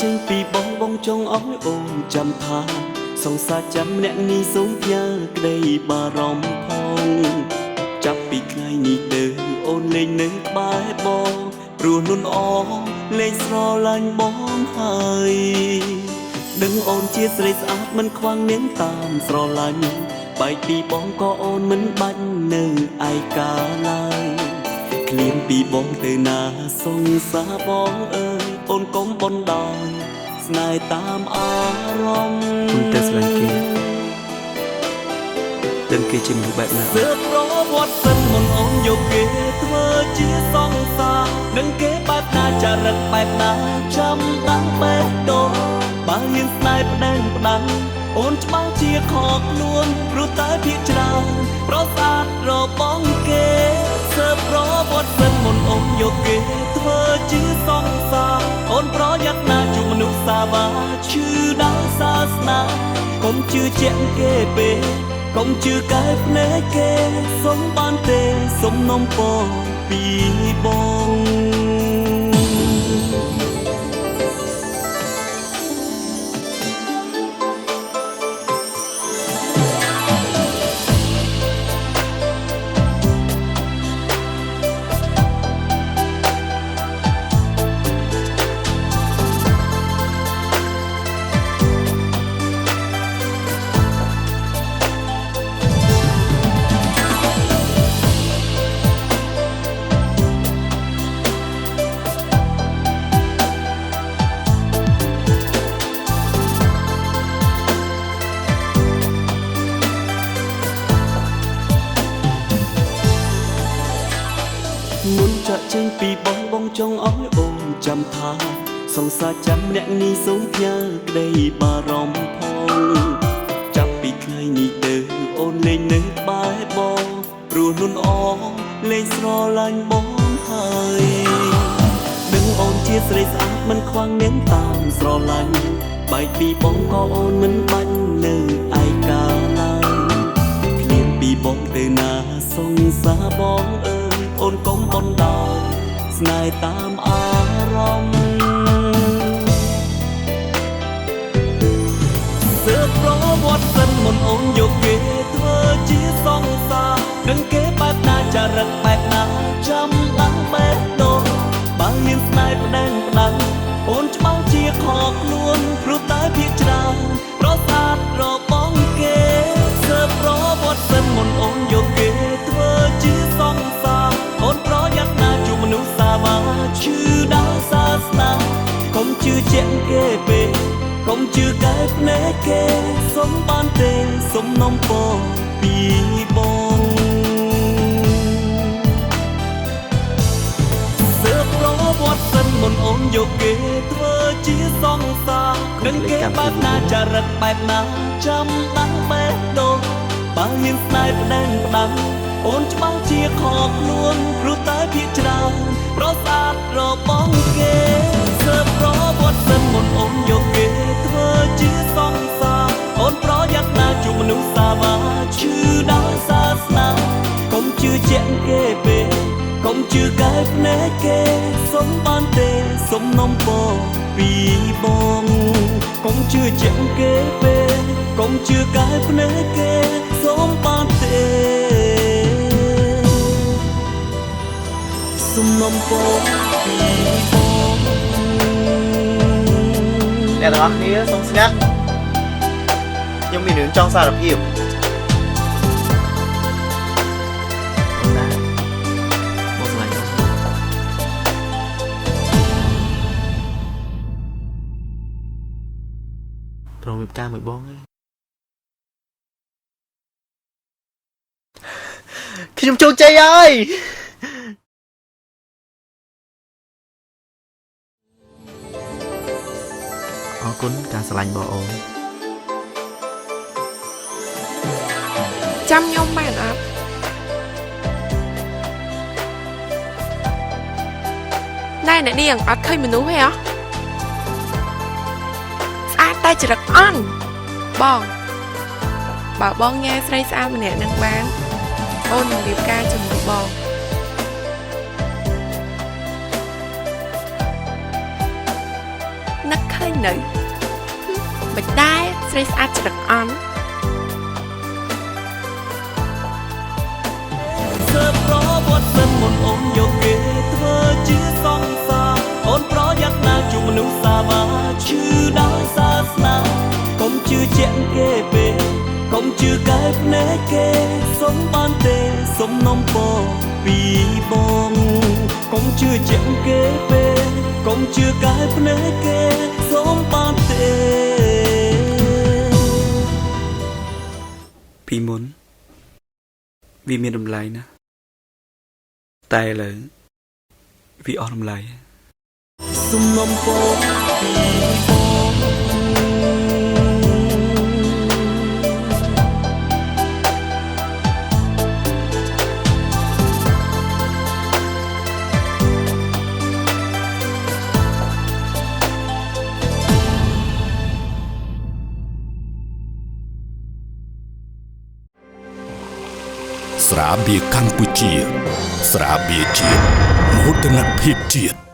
ចេញពីបងចង់ឲ្យអូនចាំថាសង្សារចាំអ្នកនេះសូមផ្ញើក្តីបារម្ភផងចាប់ពីថ្ងៃនេះទៅអូនលេងនៅក្បែរបងព្រោះនួនអលេងស្រឡាញ់បងហើយដឹងអូនជាស្រីស្អាតមិនខ្វាំងនាងតាមស្រឡាញ់បែកពីបងក៏អូនមិនបាច់នៅឯកាឡើយក្លៀនពីបងទៅណាសង្សារបងអើយអូនកុំបនដោយស្នេហ៍តាមអារម្មណ៍គុណតែស្រឡាញ់គេដឹងគេជាមនុស្សបែបណាសើប្រវត្តិសិនមុនអូនយកគេធ្វើជាសង្សារនឹងគេបែបណាចរិតបែបណាចាំតាំងបេះដូងបើហ៊ានស្នេហ៍ប្តេងផ្ដាំអូនច្បាស់ជាខកខ្លួនព្រោះតែភាកច្រើនប្រសាទរបងគេសើប្រវត្តិសិនមុនអូនយកគេធ្វើជាសង្សារអូនប្រយ័ត្នណាជួបមនុស្សសាវាឈឺដល់សាសនាកុំជឿជាក់គេពេកកុំជឿកែភ្នែកគេសុំបានទេសុំនំពរពីបងមុនចាក់ចេញពីបងចង់ឲ្យអូនចាំថាសង្សារចាំអ្នកនេះសូមផ្ញើក្តីបារម្ភផងចាប់ពីថ្ងៃនេះទៅអូនលេងនៅក្បែរបងព្រោះនួនអលេងស្រឡាញ់បងហើយដឹងអូនជាស្រីស្អាតមិនខ្វាំងនាងតាមស្រឡាញ់បែកពីបងក៏អូនមិនបាច់នៅឯកាឡើយឃ្លានពីបងទៅណាសង្សារបងអើអូនកុំបនដោយស្នេហ៍តាមអារម្មណ៍សើប្រវត្តិសិនមុនអូនយកគេធ្វើជាសង្សារដឹងគេបែបណាចរិតបែបណាចាំតាំងបេះដូងបើហ៊ានស្នេហ៍ប្តេងផ្ដាំអូនច្បាស់ជាខកខ្លួនព្រោះតែភាកច្រើនប្រសាទរបងគេសើប្រវត្តិសិនមុនអូនយកគេធ្វើជាសង្សារអូនប្រយ័ត្នណាជួបមនុស្សសាវាឈឺដល់សាសនាកុំជឿជាក់គេពេកកុំជឿកែភ្នែកគេសុំបានទេសុំនំពរពីបងសើប្រវត្តិសិនមុនអូនយកគេធ្វើជាសង្សារនឹងគេបែបណាចរិតបែបណាចាំតាំងបេះដូងបើហ៊ានស្នេហ៍ប្តេងផ្ដាំអូនច្បាស់ជាខកខ្លួនព្រោះតែភាកច្រើនប្រសាទរបងគេសើប្រវត្តិសិនមុនអូនយកគេធ្វើជាសង្សារអូនប្រយ័ត្នណាជួបមនុស្សសាវាឈឺដល់សាសនាកុំជឿជាក់គេពេកកុំជឿកែភ្នែកគេសុំបានទេសុំនំពរពីបងកុំជឿជាក់គេពេកកុំជឿកែភ្នែកគេសុំបានទេសុំនំពរពីបងអ្នកទាំងអស់គ្នាសូមស្ងាត់ខ្ញុំមានរឿងចង់សារភាពបងស្លាញ់ប្រងវិបការមួយបងខ្ញុំជោគជ័យហើយ អរគុណការស្រឡាញ់បងអូនចាំខ្ញុំមែនអត់ណែអ្នកនាងអត់ឃើញមនុស្សទេហ៎ស្អាតតែចរិតអន់បងបើបងញ៉ែស្រីស្អាតម្នាក់នឹងបានអូននឹងរៀបការជាមួយបង ញ នឹកឃើញនៅមិនដែរស្រីស្អាតច្រឹកអន់ សើប្រវត្តិសិនមុនអូនយកគេធ្វើជាសង្សារអូនប្រយ័ត្នណាជួបមនុស្សសាវាឈឺដោយសាសនាកុំជឿជាក់គេពេកកុំជឿកែភ្នែកគេសុំបានទេសុំនំពរពីបងកុំជឿជាក់គេពេកកុំជឿកែភ្នែកគេសុំបានទេពីមុនវាមានតម្លៃណាតែឥឡូវវាអស់តម្លៃសុំនំពរពីបងស្រាបៀរកម្ពុជាស្រាបៀរជាតិមោទនភាពជាតិ